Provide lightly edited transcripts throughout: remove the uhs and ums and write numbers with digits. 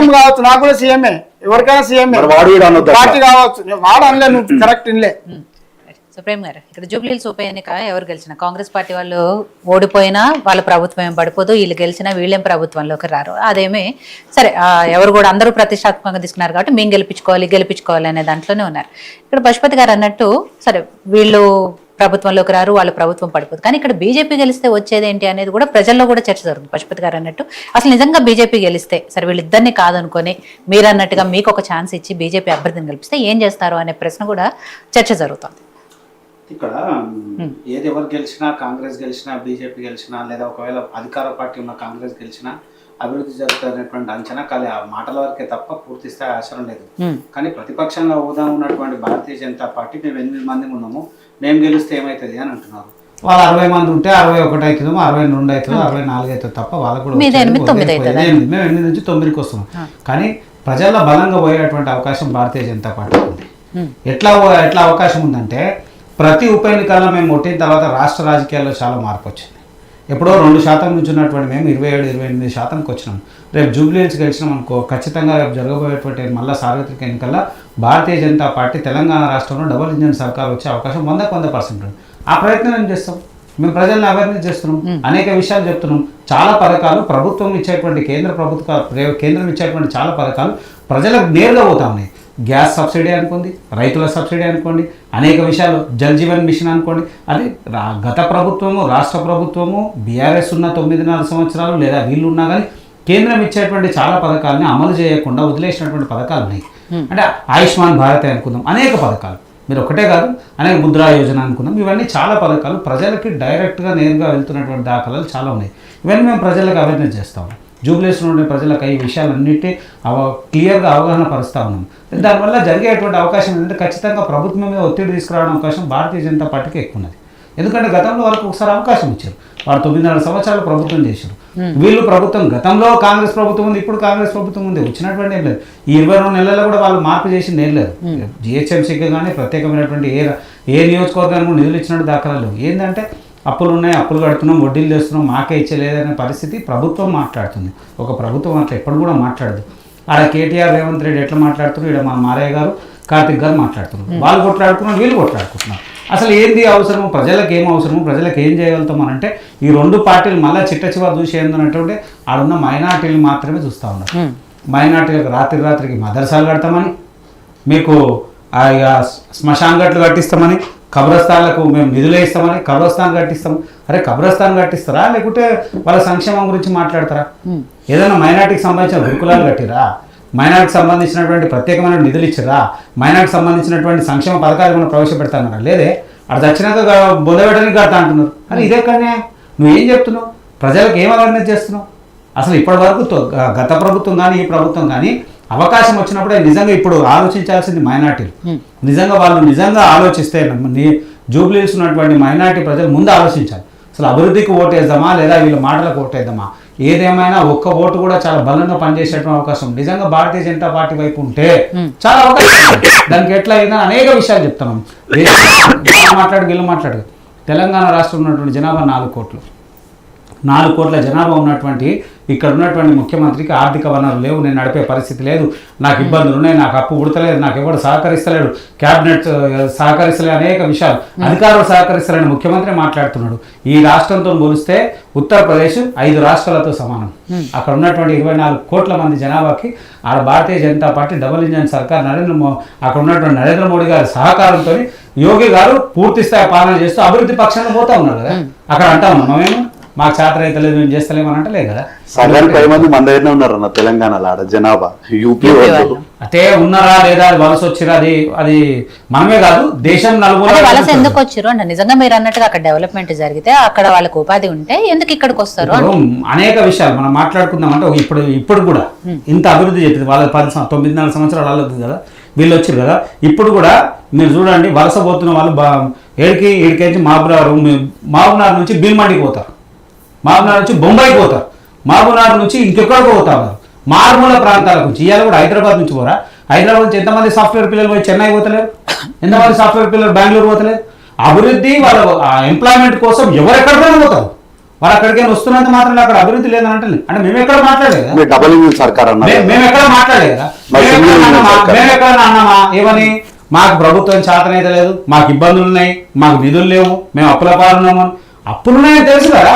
CM కావచ్చు, నాకు కూడా సీఎంఏ, ఎవరికైనా సీఎంఏ, పార్టీ కావచ్చు. వాడు అనలే, నువ్వు కరెక్ట్ ఇన్లే. సుప్రీం గారు, ఇక్కడ జూబ్లీహిల్స్ ఉప ఎన్నిక ఎవరు గెలిచినా కాంగ్రెస్ పార్టీ వాళ్ళు ఓడిపోయినా వాళ్ళ ప్రభుత్వం ఏం పడిపోదు, వీళ్ళు గెలిచినా వీళ్ళేం ప్రభుత్వంలోకి రారు. అదేమి సరే, ఎవరు కూడా అందరూ ప్రతిష్టాత్మకంగా తీసుకున్నారు కాబట్టి మేము గెలిపించుకోవాలి అనే దాంట్లోనే ఉన్నారు. ఇక్కడ పశుపతి గారు అన్నట్టు సరే వీళ్ళు ప్రభుత్వంలోకి రారు, వాళ్ళ ప్రభుత్వం పడిపోదు, కానీ ఇక్కడ బీజేపీ గెలిస్తే వచ్చేది ఏంటి అనేది కూడా ప్రజల్లో కూడా చర్చ జరుగుతుంది. పశుపతి గారు అన్నట్టు అసలు నిజంగా బీజేపీ గెలిస్తే సరే వీళ్ళిద్దరిని కాదనుకొని మీరు అన్నట్టుగా మీకు ఒక ఛాన్స్ ఇచ్చి బీజేపీ అభ్యర్థిని గెలిపిస్తే ఏం చేస్తారు అనే ప్రశ్న కూడా చర్చ జరుగుతుంది. ఇక్కడ ఏది ఎవరు గెలిచినా, కాంగ్రెస్ గెలిచినా, బీజేపీ గెలిచినా, లేదా ఒకవేళ అధికార పార్టీ ఉన్న కాంగ్రెస్ గెలిచినా అభివృద్ధి జరుగుతున్నటువంటి అంచనా కానీ ఆ మాటల వరకే తప్ప పూర్తి స్థాయి ఆచరణ లేదు. కానీ ప్రతిపక్షంగా హోదా ఉన్నటువంటి భారతీయ జనతా పార్టీ మేము 8 మంది ఉన్నాము, మేము గెలిస్తే ఏమవుతుంది అని అంటున్నారు. వాళ్ళు 60 మంది ఉంటే 61 అవుతుందో, 62 అవుతుందో, 64 అవుతుంది తప్ప వాళ్ళకు కూడా మేము 8 నుంచి 9కి వస్తున్నాం. కానీ ప్రజల్లో బలంగా పోయేటువంటి అవకాశం భారతీయ జనతా పార్టీ ఉంది. ఎట్లా అవకాశం ఉందంటే ప్రతి ఉప ఎన్నికల్లో మేము కొట్టిన తర్వాత రాష్ట్ర రాజకీయాల్లో చాలా మార్పు వచ్చింది. ఎప్పుడో 2% నుంచి ఉన్నటువంటి మేము 27-28%కి వచ్చినాం. రేపు జూబ్లీహిల్స్ గెలిచినాం అనుకో, ఖచ్చితంగా రేపు జరగబోయేటువంటి మళ్ళీ సార్వత్రిక ఎన్నికల్లో భారతీయ జనతా పార్టీ తెలంగాణ రాష్ట్రంలో డబుల్ ఇంజిన్ సర్కార్ వచ్చే అవకాశం 100% ఉంది. ఆ ప్రయత్నం ఏం చేస్తాం, మేము ప్రజల్ని అవేర్నెస్ చేస్తున్నాం, అనేక విషయాలు చెప్తున్నాం. చాలా పథకాలు ప్రభుత్వం ఇచ్చేటువంటి కేంద్రం ఇచ్చేటువంటి చాలా పథకాలు ప్రజలకు నేరుగా పోతా ఉన్నాయి. గ్యాస్ సబ్సిడీ అనుకోండి, రైతుల సబ్సిడీ అనుకోండి, అనేక విషయాలు, జల్ జీవన్ మిషన్ అనుకోండి. అది గత ప్రభుత్వము, రాష్ట్ర ప్రభుత్వము, బీఆర్ఎస్ ఉన్న 9.5 సంవత్సరాలు లేదా వీళ్ళు ఉన్నా కానీ కేంద్రం ఇచ్చేటువంటి చాలా పథకాలని అమలు చేయకుండా వదిలేసినటువంటి పథకాలు ఉన్నాయి. అంటే ఆయుష్మాన్ భారత్ అనుకుందాం, అనేక పథకాలు, మీరు ఒకటే కాదు అనేక ముద్రా యోజన అనుకుందాం. ఇవన్నీ చాలా పథకాలు ప్రజలకి డైరెక్ట్గా నేరుగా వెళ్తున్నటువంటి దాఖలాలు చాలా ఉన్నాయి. ఇవన్నీ మేము ప్రజలకు అవేర్నెస్ చేస్తాము. జూబ్లీహిల్స్లో ఉండే ప్రజలకు ఈ విషయాలన్నిటి క్లియర్గా అవగాహన పరుస్తూ ఉన్నాం. దానివల్ల జరిగేటువంటి అవకాశం ఏంటంటే ఖచ్చితంగా ప్రభుత్వం మీద ఒత్తిడి తీసుకురావడం అవకాశం భారతీయ జనతా పార్టీకి ఎక్కువ ఉన్నది. ఎందుకంటే గతంలో వాళ్ళకి ఒకసారి అవకాశం ఇచ్చారు, వాళ్ళు 9.5 సంవత్సరాలు ప్రభుత్వం చేశారు. వీళ్ళు ప్రభుత్వం గతంలో కాంగ్రెస్ ప్రభుత్వం ఉంది, ఇప్పుడు కాంగ్రెస్ ప్రభుత్వం ఉంది, వచ్చినటువంటి ఏం లేదు. ఈ 22 నెలల్లో కూడా వాళ్ళు మార్పు చేసింది ఏం లేదు. జిహెచ్ఎంసీకి కానీ ప్రత్యేకమైనటువంటి ఏ నియోజకవర్గానికి నిధులు ఇచ్చినట్టు దాఖలాలు ఏంటంటే అప్పులు ఉన్నాయి, అప్పులు కడుతున్నాం, వడ్డీలు చేస్తున్నాం, మాకే ఇచ్చలేదనే పరిస్థితి ప్రభుత్వం మాట్లాడుతుంది. ఒక ప్రభుత్వం అట్లా ఎప్పుడు కూడా మాట్లాడదు. ఆడ కేటీఆర్, రేవంత్ రెడ్డి ఎట్లా మాట్లాడుతున్నారు, ఇక్కడ మా మారయ్య గారు, కార్తిక్ గారు మాట్లాడుతున్నారు. వాళ్ళు కొట్లాడుకున్నారు, వీళ్ళు కొట్లాడుకుంటున్నారు. అసలు ఏంది అవసరము, ప్రజలకు ఏం అవసరము, ప్రజలకు ఏం చేయగలుగుతాం అంటే ఈ 2 పార్టీలు మళ్ళీ చిట్ట చివరి చూసి ఏంటంటే ఆడున్న మైనార్టీలు మాత్రమే చూస్తూ ఉన్నారు. మైనార్టీలకు రాత్రికి మదర్సాలు కడతామని, మీకు శ్మశాన్ గట్లు కట్టిస్తామని, కబ్రస్థాన్లకు మేము నిధులు ఇస్తామని, కబ్రస్థాన్ కట్టిస్తాం. అరే కబ్రస్థాన్ కట్టిస్తారా లేకుంటే వాళ్ళ సంక్షేమం గురించి మాట్లాడతారా? ఏదైనా మైనార్టీకి సంబంధించిన గురుకులాలు కట్టిరా, మైనార్టీకి సంబంధించినటువంటి ప్రత్యేకమైన నిధులు ఇచ్చిరా, మైనార్టీకి సంబంధించినటువంటి సంక్షేమ పథకాలు మనం ప్రవేశపెడతానరా? లేదే, అక్కడ దక్షిణంగా బొందబెట్టడానికి కడతా అంటున్నారు. అరే ఇదెక్కడనే నువ్వేం చెప్తున్నావు, ప్రజలకు ఏం అవేర్నెస్ చేస్తున్నావు? అసలు ఇప్పటి వరకు గత ప్రభుత్వం కానీ ఈ ప్రభుత్వం కానీ అవకాశం వచ్చినప్పుడే నిజంగా ఇప్పుడు ఆలోచించాల్సింది మైనార్టీలు. నిజంగా వాళ్ళు నిజంగా ఆలోచిస్తే జూబ్లీహిల్స్ ఉన్నటువంటి మైనార్టీ ప్రజలు ముందు ఆలోచించాలి. అసలు అభివృద్ధికి ఓటేద్దామా లేదా వీళ్ళ మాటలకు ఓటేద్దామా? ఏదేమైనా ఒక్క ఓటు కూడా చాలా బలంగా పనిచేసేటువంటి అవకాశం నిజంగా భారతీయ జనతా పార్టీ వైపు ఉంటే చాలా అవకాశం. దానికి ఎట్లా అయినా అనేక విషయాలు చెప్తున్నాం. వీళ్ళు మాట్లాడు తెలంగాణ రాష్ట్రంలో ఉన్నటువంటి జనాభా 4 కోట్లు. 4 కోట్ల జనాభా ఉన్నటువంటి ఇక్కడ ఉన్నటువంటి ముఖ్యమంత్రికి ఆర్థిక వనరులు లేవు, నేను నడిపే పరిస్థితి లేదు, నాకు ఇబ్బందులు ఉన్నాయి, నాకు అప్పు పుడతలేదు, నాకు ఎవరు సహకరిస్తలేడు, క్యాబినెట్ సహకరిస్తలేదు, అనేక విషయాలు అధికారులు సహకరిస్తారని ముఖ్యమంత్రి మాట్లాడుతున్నాడు. ఈ రాష్ట్రంతో పోలిస్తే ఉత్తరప్రదేశ్ 5 రాష్ట్రాలతో సమానం. అక్కడ ఉన్నటువంటి 24 కోట్ల మంది జనాభాకి ఆడ Bharatiya Janata party double engine సర్కార్ అక్కడ ఉన్నటువంటి నరేంద్ర మోడీ గారి సహకారంతో యోగి గారు పూర్తి స్థాయి పాలన చేస్తూ అభివృద్ధి పక్షంలో పోతా ఉన్నారు కదా. అక్కడ అంటా ఉన్నాం మేము మాకు చేత రైతులేదు, మేము చేస్తలేమని అంటలే కదా. సగానికి 10 మంది మన దగ్గరనే ఉన్నారన్న తెలంగాణలో ఆడ జనాభా. యూపీ అంటే ఉన్నారా లేదా, అది వలస వచ్చిరా, అది మనమే కాదు దేశం నలుగురు వలస ఎందుకు వచ్చారు అంటే నిజంగా మీరు అన్నట్టుగా అక్కడ డెవలప్మెంట్ జరిగితే అక్కడ వాళ్ళకి ఉపాధి ఉంటే ఎందుకు ఇక్కడికి వస్తారు? అనేక విషయాలు మనం మాట్లాడుకుందాం అంటే ఇప్పుడు కూడా ఇంత అభివృద్ధి చెప్పింది వాళ్ళ 9.5 సంవత్సరాలు వాళ్ళది కదా, వీళ్ళు వచ్చారు కదా. ఇప్పుడు కూడా మీరు చూడండి వలస పోతున్న వాళ్ళు ఏడికేంచి మహబూబ్నగర్ నుంచి భీల్మండికి పోతారు, మహబూబ్నగర్ నుంచి బొంబాయికి పోతారు, మహబూబ్నగర్ నుంచి ఇంకెక్కడికి పోతారు, మారుమూల ప్రాంతాల నుంచి. ఇవాళ కూడా హైదరాబాద్ నుంచి పోరా, హైదరాబాద్ నుంచి ఎంతమంది సాఫ్ట్వేర్ పిల్లలు పోయి చెన్నై పోతలేరు, ఎంతమంది సాఫ్ట్వేర్ పిల్లలు బెంగళూరు పోతలేరు. అభివృద్ధి వాళ్ళ ఎంప్లాయ్మెంట్ కోసం ఎవరెక్కడికైనా పోతారు. వాళ్ళు అక్కడికి వస్తున్నంత మాత్రం అక్కడ అభివృద్ధి లేదని అంటే మేము ఎక్కడ మాట్లాడేదా, మీరు డబుల్ ఇంజిన్ సర్కార్ అన్నారు. మేము ఎక్కడ మాట్లాడేదా, మరి సింగిల్ ఇంజిన్ సర్కార్. మేము ఎక్కడ అన్నామా ఏమని, మాకు ప్రభుత్వం చేతనైతే లేదు, మాకు ఇబ్బందులు ఉన్నాయి, మాకు నిధులు లేవు, మేము అప్పుల పాలన్నాము. అప్పులున్నాయని తెలుసు కదా,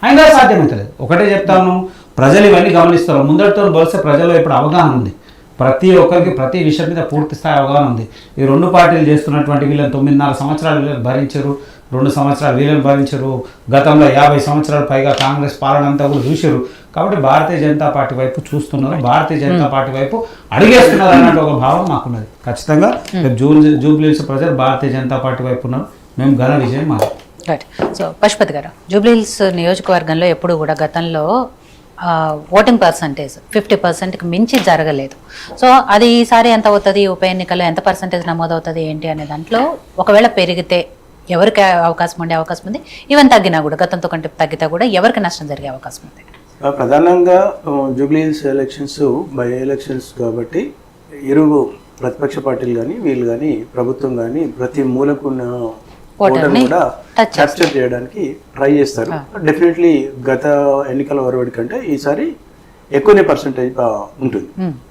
అయినా సాధ్యమైతే లేదు. ఒకటే చెప్తా ఉన్నాము, ప్రజలు ఇవన్నీ గమనిస్తారు. ముందటితో పోలిస్తే ప్రజల్లో ఇప్పుడు అవగాహన ఉంది, ప్రతి ఒక్కరికి ప్రతి విషయం మీద పూర్తి స్థాయి అవగాహన ఉంది. ఈ రెండు పార్టీలు చేస్తున్నటువంటి వీళ్ళని 9.5 సంవత్సరాలు వీళ్ళని భరించారు, 2 సంవత్సరాలు వీళ్ళని భరించారు, గతంలో 50 సంవత్సరాల పైగా కాంగ్రెస్ పాలన అంతా కూడా చూశారు. కాబట్టి భారతీయ జనతా పార్టీ వైపు చూస్తున్నారు, భారతీయ జనతా పార్టీ వైపు అడిగేస్తున్నారు అన్నట్టు ఒక భావం మాకున్నది. ఖచ్చితంగా జూబ్లీహిల్స్ ప్రజలు భారతీయ జనతా పార్టీ వైపు ఉన్నారు, మేము ఘన విజయం మాది. రైట్. సో పశుపతి గారు, జూబ్లీహిల్స్ నియోజకవర్గంలో ఎప్పుడు కూడా గతంలో ఓటింగ్ పర్సంటేజ్ 50%కి మించి జరగలేదు. సో అది ఈసారి ఎంత అవుతుంది, ఉప ఎన్నికల్లో ఎంత పర్సంటేజ్ నమోదవుతుంది ఏంటి అనే దాంట్లో ఒకవేళ పెరిగితే ఎవరికి అవకాశం ఉండే అవకాశం ఉంది, ఈవెన్ తగ్గినా కూడా గతంతో కంటే తగ్గితే కూడా ఎవరికి నష్టం జరిగే అవకాశం ఉంది? ప్రధానంగా జూబ్లీహిల్స్ ఎలక్షన్స్ బై ఎలక్షన్స్ కాబట్టి ప్రతిపక్ష పార్టీలు కానీ వీళ్ళు కానీ ప్రభుత్వం కానీ ప్రతి మూలకున్న ఓటర్ని కూడా క్యాప్చర్ చేయడానికి ట్రై చేస్తారు. డెఫినెట్లీ గత ఎన్నికల వరవడి కంటే ఈసారి ఎక్కువనే పర్సంటేజ్ ఉంటుంది.